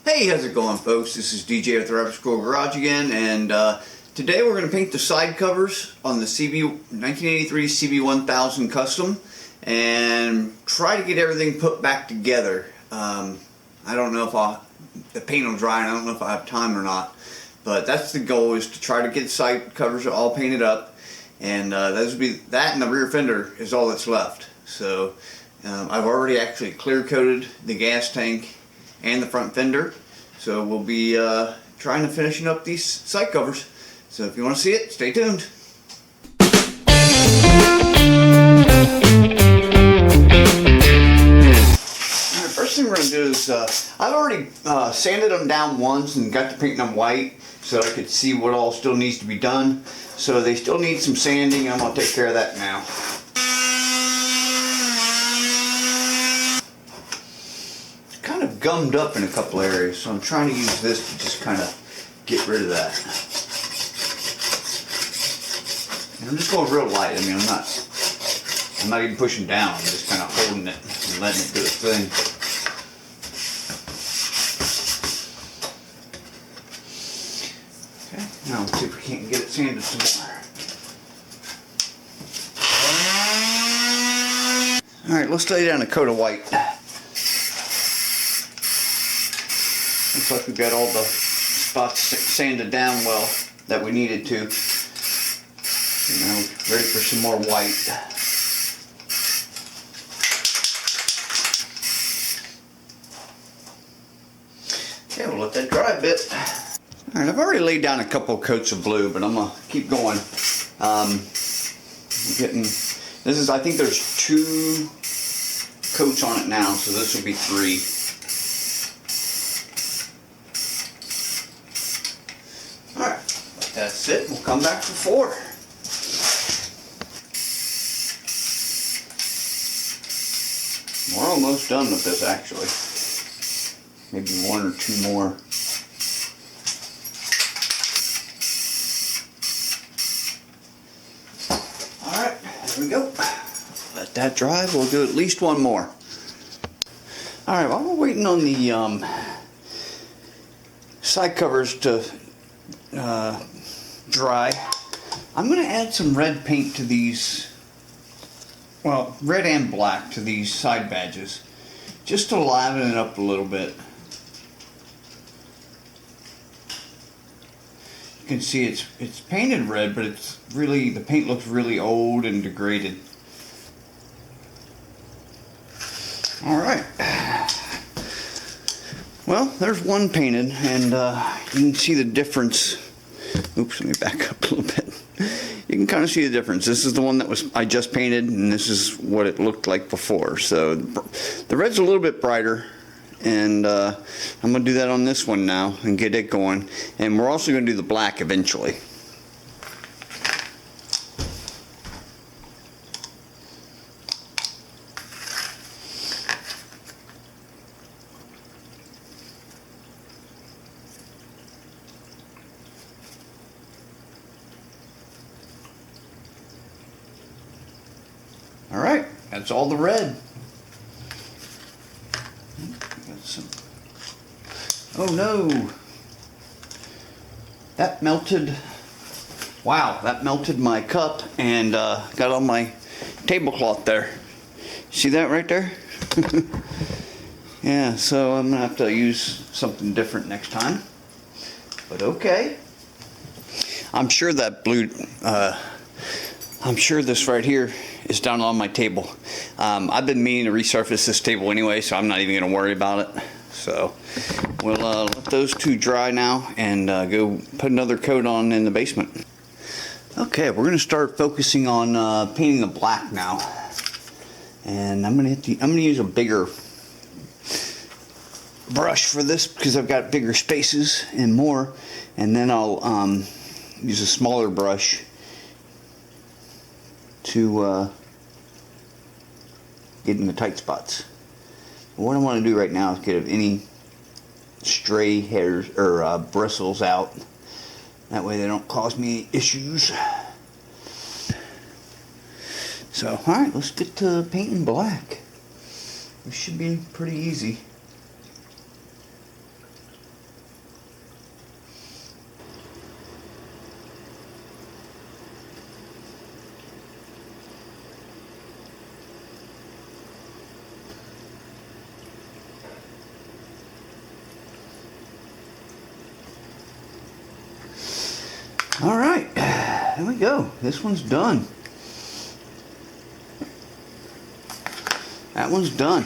Hey, how's it going, folks? This is DJ at the Rapid Squirrel Garage again, and today we're going to paint the side covers on the 1983 CB1000 Custom and try to get everything put back together. I don't know if the paint will dry, and I don't know if I have time or not, but that's the goal, is to try to get side covers all painted up, and that and the rear fender is all that's left. So I've already actually clear coated the gas tank and the front fender, so we'll be trying to finishing up these side covers. So if you want to see it, stay tuned. Alright, first thing we're going to do is I've already sanded them down once and got to painting them white so I could see what all still needs to be done. So they still need some sanding. I'm going to take care of that now. Kind of gummed up in a couple areas, so I'm trying to use this to just kind of get rid of that. And I'm just going real light. I mean, I'm not even pushing down. I'm just kind of holding it and letting it do its thing. Okay, now let's see if we can't get it sanded some more. All right, let's lay down a coat of white. Looks like we've got all the spots sanded down well that we needed to. Now ready for some more white. Okay, we'll let that dry a bit. Alright, I've already laid down a couple coats of blue, but I'm going to keep going. I think there's 2 coats on it now, so this will be 3. That's it. We'll come back for 4. We're almost done with this, actually. Maybe 1 or 2 more. Alright, there we go. Let that dry. We'll do at least 1 more. Alright, while we're waiting on the side covers to dry, I'm going to add some red paint to these, well, red and black to these side badges, just to liven it up a little bit. You can see it's painted red, but the paint looks really old and degraded. Alright, well, there's one painted, and you can see the difference. Oops, let me back up a little bit. You can kind of see the difference. This is the one that I just painted, and this is what it looked like before. So the red's a little bit brighter, and I'm going to do that on this one now and get it going. And we're also going to do the black eventually. Alright, that's all the red. Oh no! That melted. Wow, that melted my cup and got on my tablecloth there. See that right there? Yeah, so I'm going to have to use something different next time. But okay. I'm sure that blue, I'm sure this right here is down on my table. I've been meaning to resurface this table anyway, so I'm not even going to worry about it. So we'll let those 2 dry now and go put another coat on in the basement. Okay, we're going to start focusing on painting the black now, and I'm going to use a bigger brush for this because I've got bigger spaces and more, and then I'll use a smaller brush to get in the tight spots. What I want to do right now is get any stray hairs or bristles out. That way they don't cause me issues. So, alright, let's get to painting black. This should be pretty easy. there we go. This one's done. That one's done.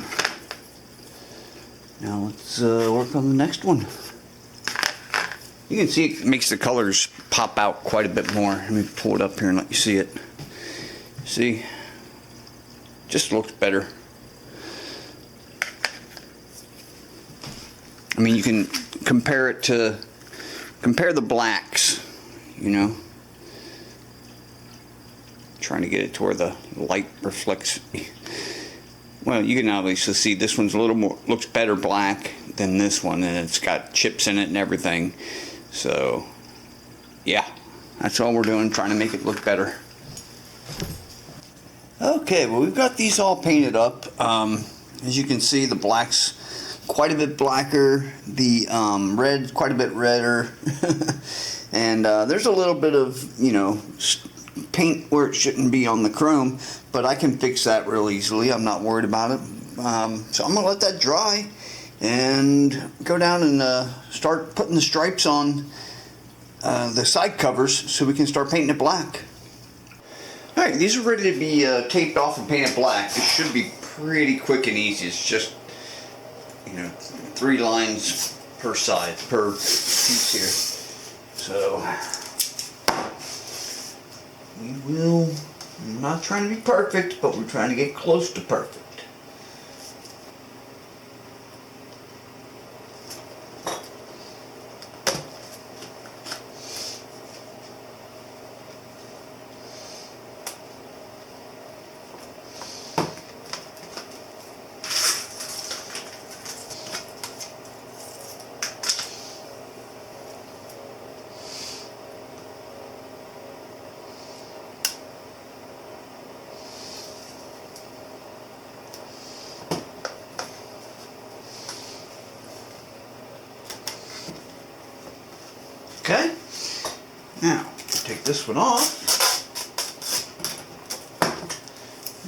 Now let's work on the next one. You can see it makes the colors pop out quite a bit more. Let me pull it up here and let you see it. See? Just looks better. I mean, you can compare the blacks, you know. Trying to get it to where the light reflects. Well, you can obviously see this one's a little more, looks better black than this one, and it's got chips in it and everything. So, yeah, that's all we're doing, trying to make it look better. Okay, well, we've got these all painted up. As you can see, the black's quite a bit blacker, the red's quite a bit redder, and there's a little bit of, you know, paint where it shouldn't be on the chrome, but I can fix that real easily. I'm not worried about it. So I'm gonna let that dry and go down and start putting the stripes on the side covers so we can start painting it black. Alright, these are ready to be taped off and painted black. This should be pretty quick and easy. It's just, you know, 3 lines per side, per piece here. So I'm not trying to be perfect, but we're trying to get close to perfect. Okay, now take this one off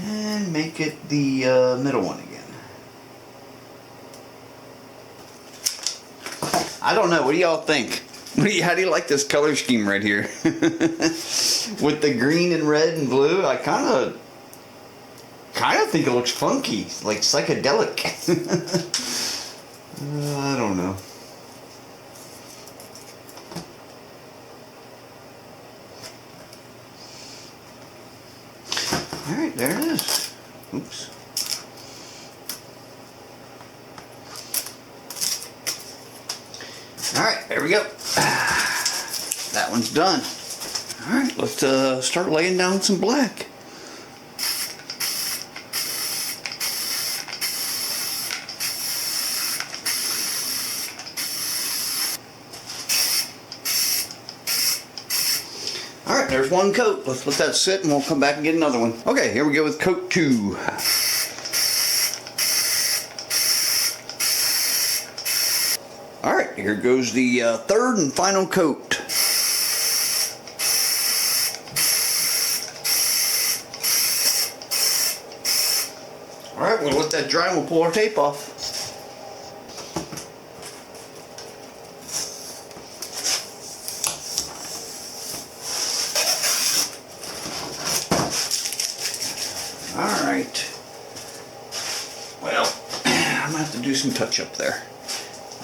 and make it the middle one again. I don't know, what do y'all think? How do you like this color scheme right here? With the green and red and blue, I kind of think it looks funky, like psychedelic. I don't know. Alright, there it is. Oops. Alright, there we go. That one's done. Alright, let's start laying down some black. Alright, there's one coat. Let's let that sit and we'll come back and get another one. Okay, here we go with coat 2. Alright, here goes the third and final coat. Alright, we'll let that dry and we'll pull our tape off. Alright, well, I'm going to have to do some touch up there,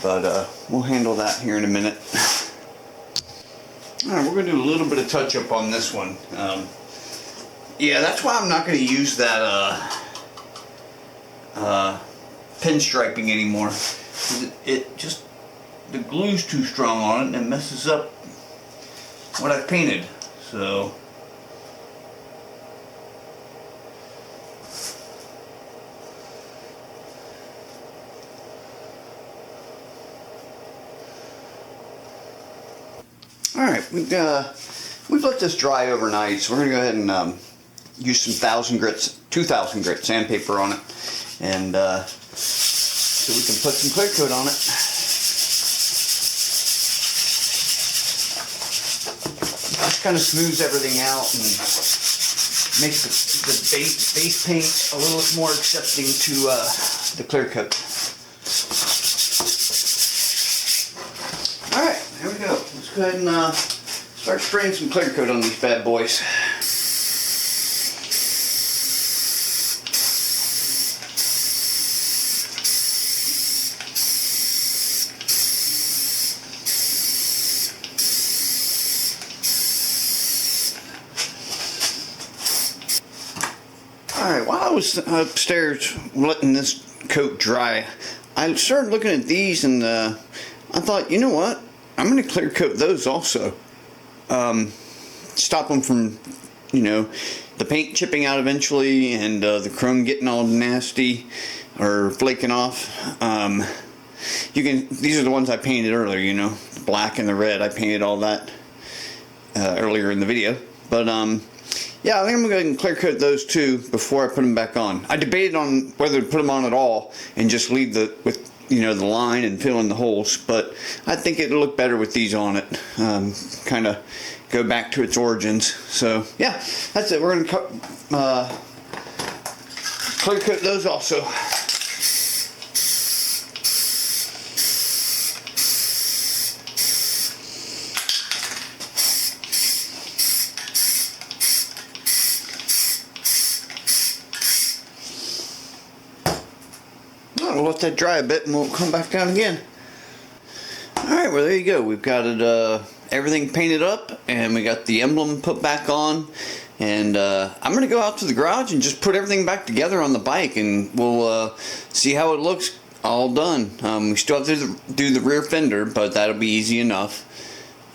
but we'll handle that here in a minute. Alright, we're going to do a little bit of touch up on this one. Yeah, that's why I'm not going to use that pinstriping anymore. It just, the glue's too strong on it and it messes up what I've painted, so. Alright, we've let this dry overnight, so we're going to go ahead and use some 2000 grit sandpaper on it, and so we can put some clear coat on it. That kind of smooths everything out and makes the base paint a little bit more accepting to the clear coat. Alright, there we go. Let's go ahead and start spraying some clear coat on these bad boys. Alright, while I was upstairs letting this coat dry, I started looking at these and I thought, you know what? I'm going to clear coat those also. Stop them from, you know, the paint chipping out eventually and the chrome getting all nasty or flaking off. These are the ones I painted earlier, you know, the black and the red. I painted all that earlier in the video. But yeah, I think I'm going to go ahead and clear coat those too before I put them back on. I debated on whether to put them on at all and just leave the the line and fill in the holes, but I think it'll look better with these on it. Kind of go back to its origins. So yeah, that's it. We're going to clear coat those also. We'll let that dry a bit and we'll come back down again. Alright, well there you go. We've got it everything painted up and we got the emblem put back on, and I'm going to go out to the garage and just put everything back together on the bike, and we'll see how it looks all done. We still have to do the rear fender, but that'll be easy enough.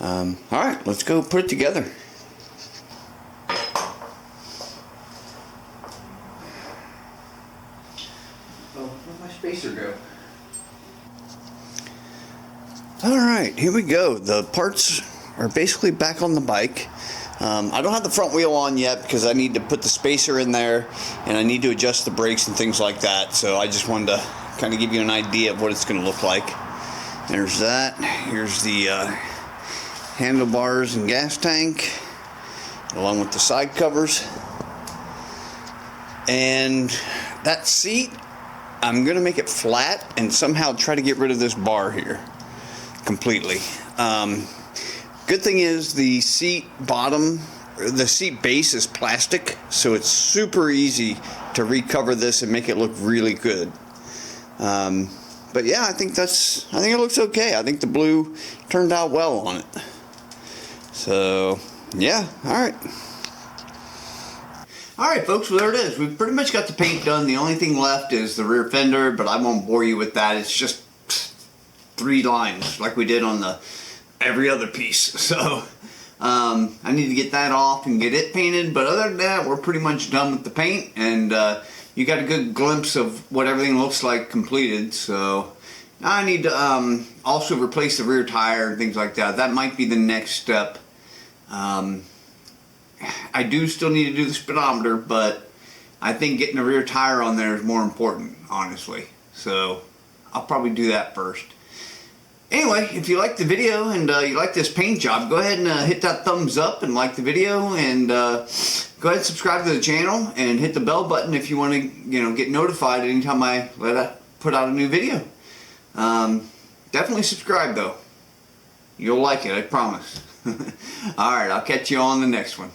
Alright, let's go put it together. Where'd my spacer go? Alright, here we go. The parts are basically back on the bike. I don't have the front wheel on yet because I need to put the spacer in there and I need to adjust the brakes and things like that. So I just wanted to kind of give you an idea of what it's going to look like. There's that. Here's the handlebars and gas tank, along with the side covers. And that seat, I'm going to make it flat and somehow try to get rid of this bar here completely. Good thing is the seat base is plastic, so it's super easy to recover this and make it look really good. But yeah, I think it looks okay. I think the blue turned out well on it. So yeah, alright. Alright folks, well there it is. We've pretty much got the paint done. The only thing left is the rear fender, but I won't bore you with that. It's just 3 lines like we did on the every other piece. So I need to get that off and get it painted, but other than that we're pretty much done with the paint, and you got a good glimpse of what everything looks like completed. So now I need to also replace the rear tire and things like that. That might be the next step. I do still need to do the speedometer, but I think getting the rear tire on there is more important, honestly. So I'll probably do that first. Anyway, if you like the video and you like this paint job, go ahead and hit that thumbs up and like the video, and go ahead and subscribe to the channel and hit the bell button if you want to, get notified anytime I put out a new video. Definitely subscribe though. You'll like it, I promise. Alright, I'll catch you on the next one.